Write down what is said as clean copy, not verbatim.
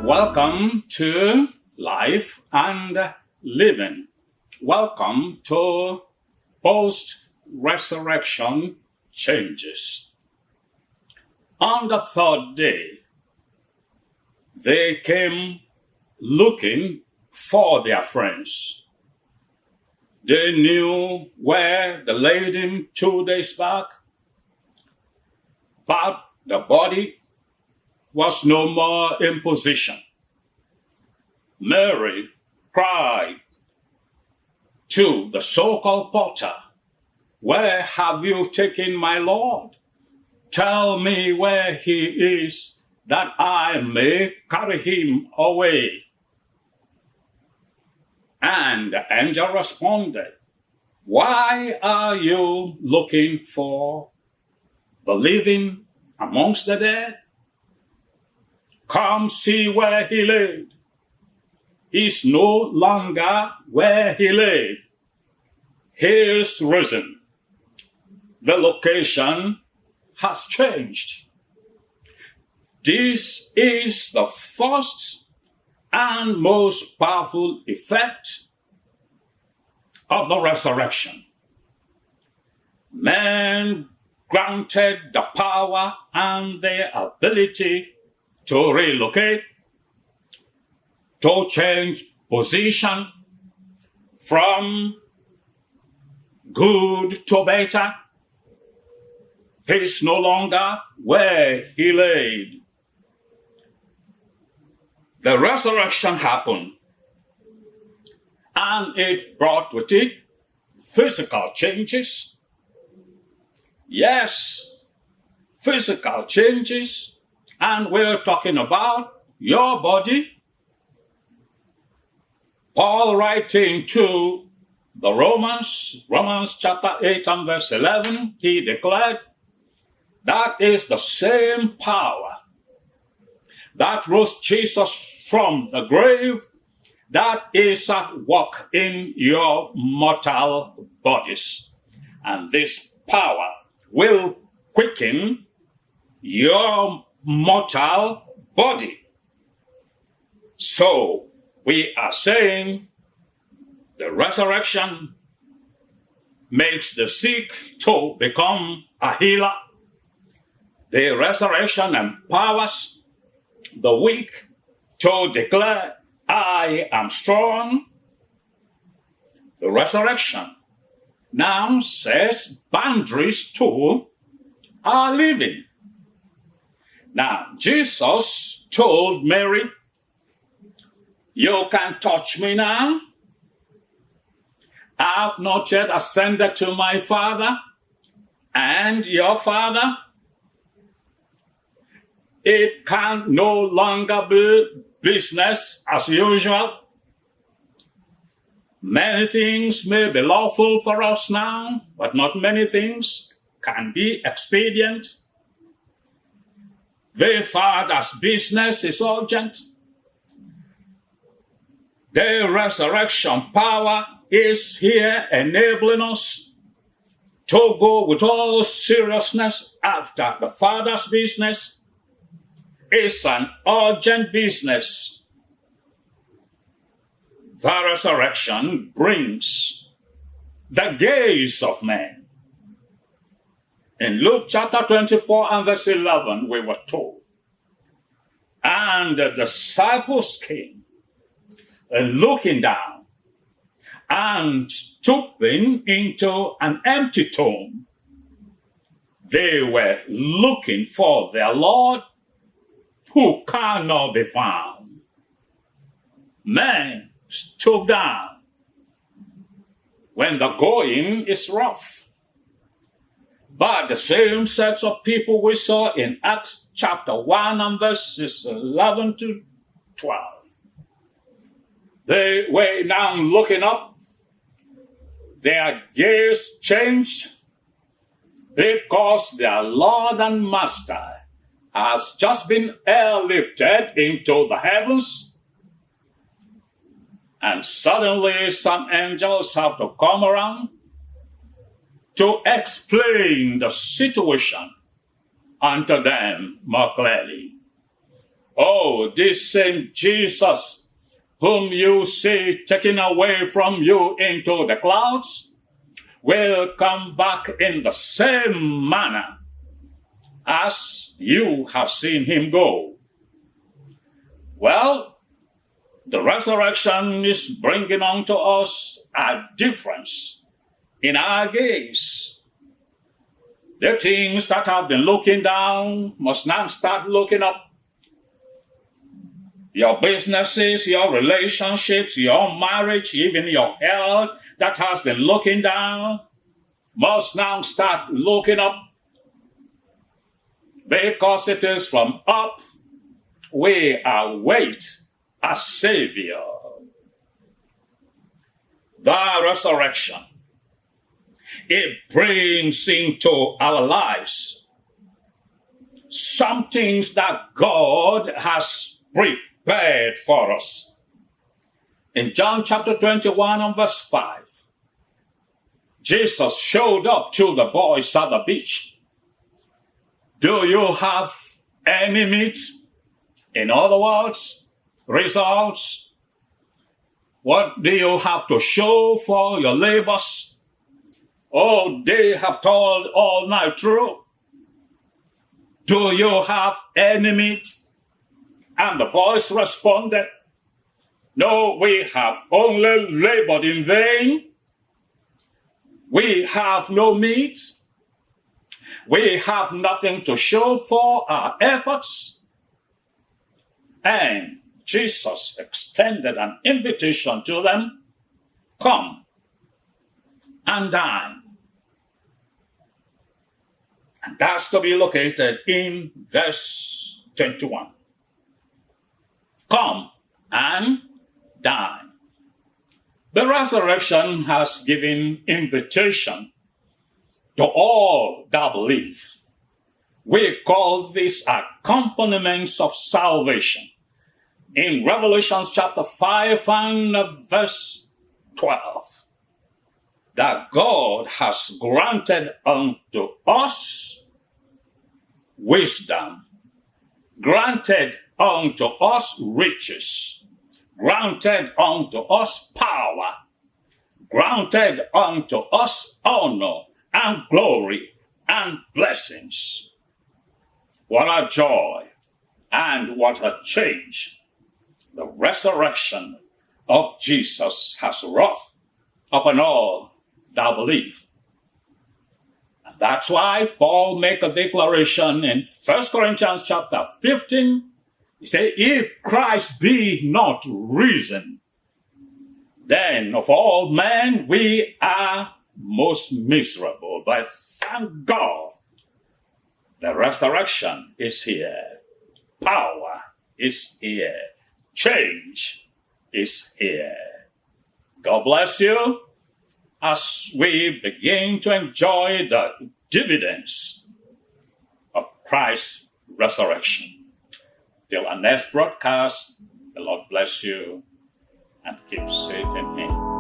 Welcome to Life and Living. Welcome to post-resurrection changes. On the third day, they came looking for their friends. They knew where they laid him 2 days back, but the body was no more in position. Mary cried to the so-called porter, "Where have you taken my Lord? Tell me where he is, that I may carry him away." And the angel responded, "Why are you looking for the living amongst the dead? Come see where he laid. He's no longer where he laid. He's risen. The location has changed." This is the first and most powerful effect of the resurrection. Man granted the power and the ability to relocate, to change position from good to better. He's no longer where he laid. The resurrection happened, and it brought with it physical changes. Yes, physical changes. And we're talking about your body. Paul writing to the Romans chapter 8 and verse 11, he declared, that is the same power that rose Jesus from the grave that is at work in your mortal bodies. And this power will quicken your mortal body. So we are saying the resurrection makes the sick to become a healer. The resurrection empowers the weak to declare, "I am strong." The resurrection now sets boundaries to our living. Now, Jesus told Mary, "You can touch me now. I have not yet ascended to my Father and your Father." It can no longer be business as usual. Many things may be lawful for us now, but not many things can be expedient. The Father's business is urgent. The resurrection power is here enabling us to go with all seriousness after the Father's business. It's an urgent business. The resurrection brings the gaze of men. In Luke chapter 24 and verse 11, we were told, "And the disciples came, and looking down, and stooping into an empty tomb, they were looking for their Lord, who cannot be found." Men stoop down when the going is rough. But the same sets of people we saw in Acts chapter 1 and verses 11 to 12. They were now looking up. Their gaze changed because their Lord and Master has just been airlifted into the heavens. And suddenly some angels have to come around to explain the situation unto them more clearly. Oh, this same Jesus whom you see taken away from you into the clouds will come back in the same manner as you have seen him go. Well, the resurrection is bringing unto us a difference in our gaze. The things that have been looking down must now start looking up. Your businesses, your relationships, your marriage, even your health that has been looking down must now start looking up, because it is from up we await a Savior. The resurrection, it brings into our lives some things that God has prepared for us. In John chapter 21 and verse 5, Jesus showed up to the boys at the beach. Do you have any meat? In other words, results. What do you have to show for your labors? Oh, they have toiled all night through. Do you have any meat? And the boys responded, no, we have only labored in vain. We have no meat. We have nothing to show for our efforts. And Jesus extended an invitation to them. Come and dine. And that's to be located in verse 21. Come and dine. The resurrection has given invitation to all that believe. We call these accompaniments of salvation. In Revelation chapter 5 and verse 12, that God has granted unto us wisdom, granted unto us riches, granted unto us power, granted unto us honor and glory and blessings. What a joy and what a change the resurrection of Jesus has wrought upon all that believe. And that's why Paul make a declaration in 1 Corinthians chapter 15. He said, if Christ be not risen, then of all men we are most miserable. But thank God, the resurrection is here. Power is here. Change is here. God bless you as we begin to enjoy the dividends of Christ's resurrection. Till our next broadcast, the Lord bless you and keep safe in Him.